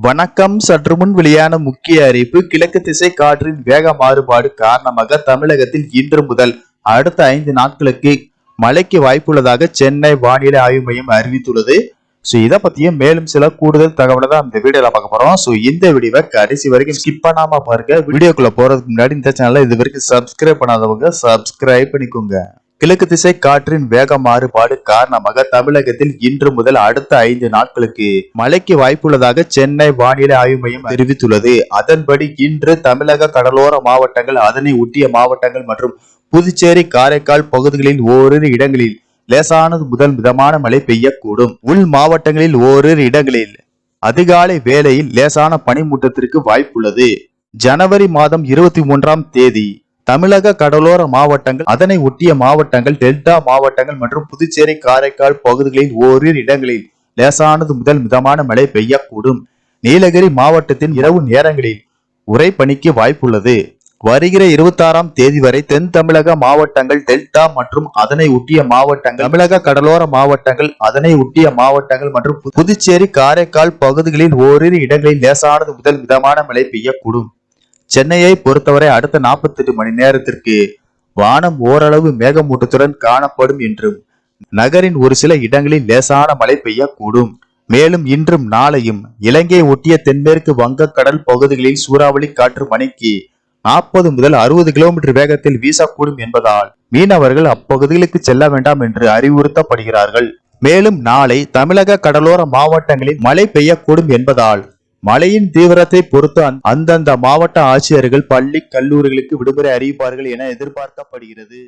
வணக்கம். சற்று முன் வெளியான முக்கிய அறிவிப்பு. கிழக்கு திசை காற்றின் வேக மாறுபாடு காரணமாக தமிழகத்தில் இன்று முதல் அடுத்த 5 நாட்களுக்கு மழைக்கு வாய்ப்புள்ளதாக சென்னை வானிலை ஆய்வு மையம் அறிவித்துள்ளது. இதை பத்தியும் மேலும் சில கூடுதல் தகவலை தான் இந்த வீடியோல பார்க்க போறோம். இந்த வீடியோவை கடைசி வரைக்கும் ஸ்கிப் பண்ணாம பாருங்க. வீடியோக்குள்ள போறதுக்கு முன்னாடி இந்த சேனலை இது வரைக்கும் சப்ஸ்கிரைப் பண்ணாதவங்க சப்ஸ்கிரைப் பண்ணிக்கோங்க. கிழக்கு திசை காற்றின் வேக மாறுபாடு காரணமாக தமிழகத்தில் இன்று முதல் அடுத்த 5 நாட்களுக்கு மழைக்கு வாய்ப்புள்ளதாக சென்னை வானிலை ஆய்வு மையம் தெரிவித்துள்ளது. அதன்படி இன்று தமிழக கடலோர மாவட்டங்கள், அதனை ஒட்டிய மாவட்டங்கள் மற்றும் புதுச்சேரி, காரைக்கால் பகுதிகளில் ஓரிரு இடங்களில் லேசானது முதல் மிதமான மழை பெய்யக்கூடும். உள் மாவட்டங்களில் ஓரிரு இடங்களில் அதிகாலை வேளையில் லேசான பனிமூட்டத்திற்கு வாய்ப்புள்ளது. ஜனவரி மாதம் 23ஆம் தேதி தமிழக கடலோர மாவட்டங்கள், அதனை ஒட்டிய மாவட்டங்கள், டெல்டா மாவட்டங்கள் மற்றும் புதுச்சேரி, காரைக்கால் பகுதிகளில் ஓரிரு இடங்களில் லேசானது முதல் மிதமான மழை பெய்யக்கூடும். நீலகிரி மாவட்டத்தின் இரவு நேரங்களில் உறைபனிக்கு வாய்ப்புள்ளது. வருகிற 26ஆம் தேதி வரை தென் தமிழக மாவட்டங்கள், டெல்டா மற்றும் அதனை ஒட்டிய மாவட்டங்கள், தமிழக கடலோர மாவட்டங்கள், அதனை ஒட்டிய மாவட்டங்கள் மற்றும் புதுச்சேரி, காரைக்கால் பகுதிகளில் ஓரிரு இடங்களில் லேசானது முதல் மிதமான மழை பெய்யக்கூடும். சென்னையை பொறுத்தவரை அடுத்த 48 மணி நேரத்திற்கு வானம் ஓரளவு மேகமூட்டத்துடன் காணப்படும் என்றும் நகரின் ஒரு சில இடங்களில் லேசான மழை பெய்யக்கூடும். மேலும் இன்றும் நாளையும் இலங்கையை ஒட்டிய தென்மேற்கு வங்கக்கடல் பகுதிகளில் சூறாவளி காற்று மணிக்கு 40 முதல் 60 கிலோமீட்டர் வேகத்தில் வீசக்கூடும் என்பதால் மீனவர்கள் அப்பகுதிகளுக்கு செல்ல வேண்டாம் என்று அறிவுறுத்தப்படுகிறார்கள். மேலும் நாளை தமிழக கடலோர மாவட்டங்களில் மழை பெய்யக்கூடும் என்பதால் மழையின் தீவிரத்தை பொறுத்து அந்தந்த மாவட்ட ஆட்சியர்கள் பள்ளி, கல்லூரிகளுக்கு விடுமுறை அறிவிப்பார்கள் என எதிர்பார்க்கப்படுகிறது.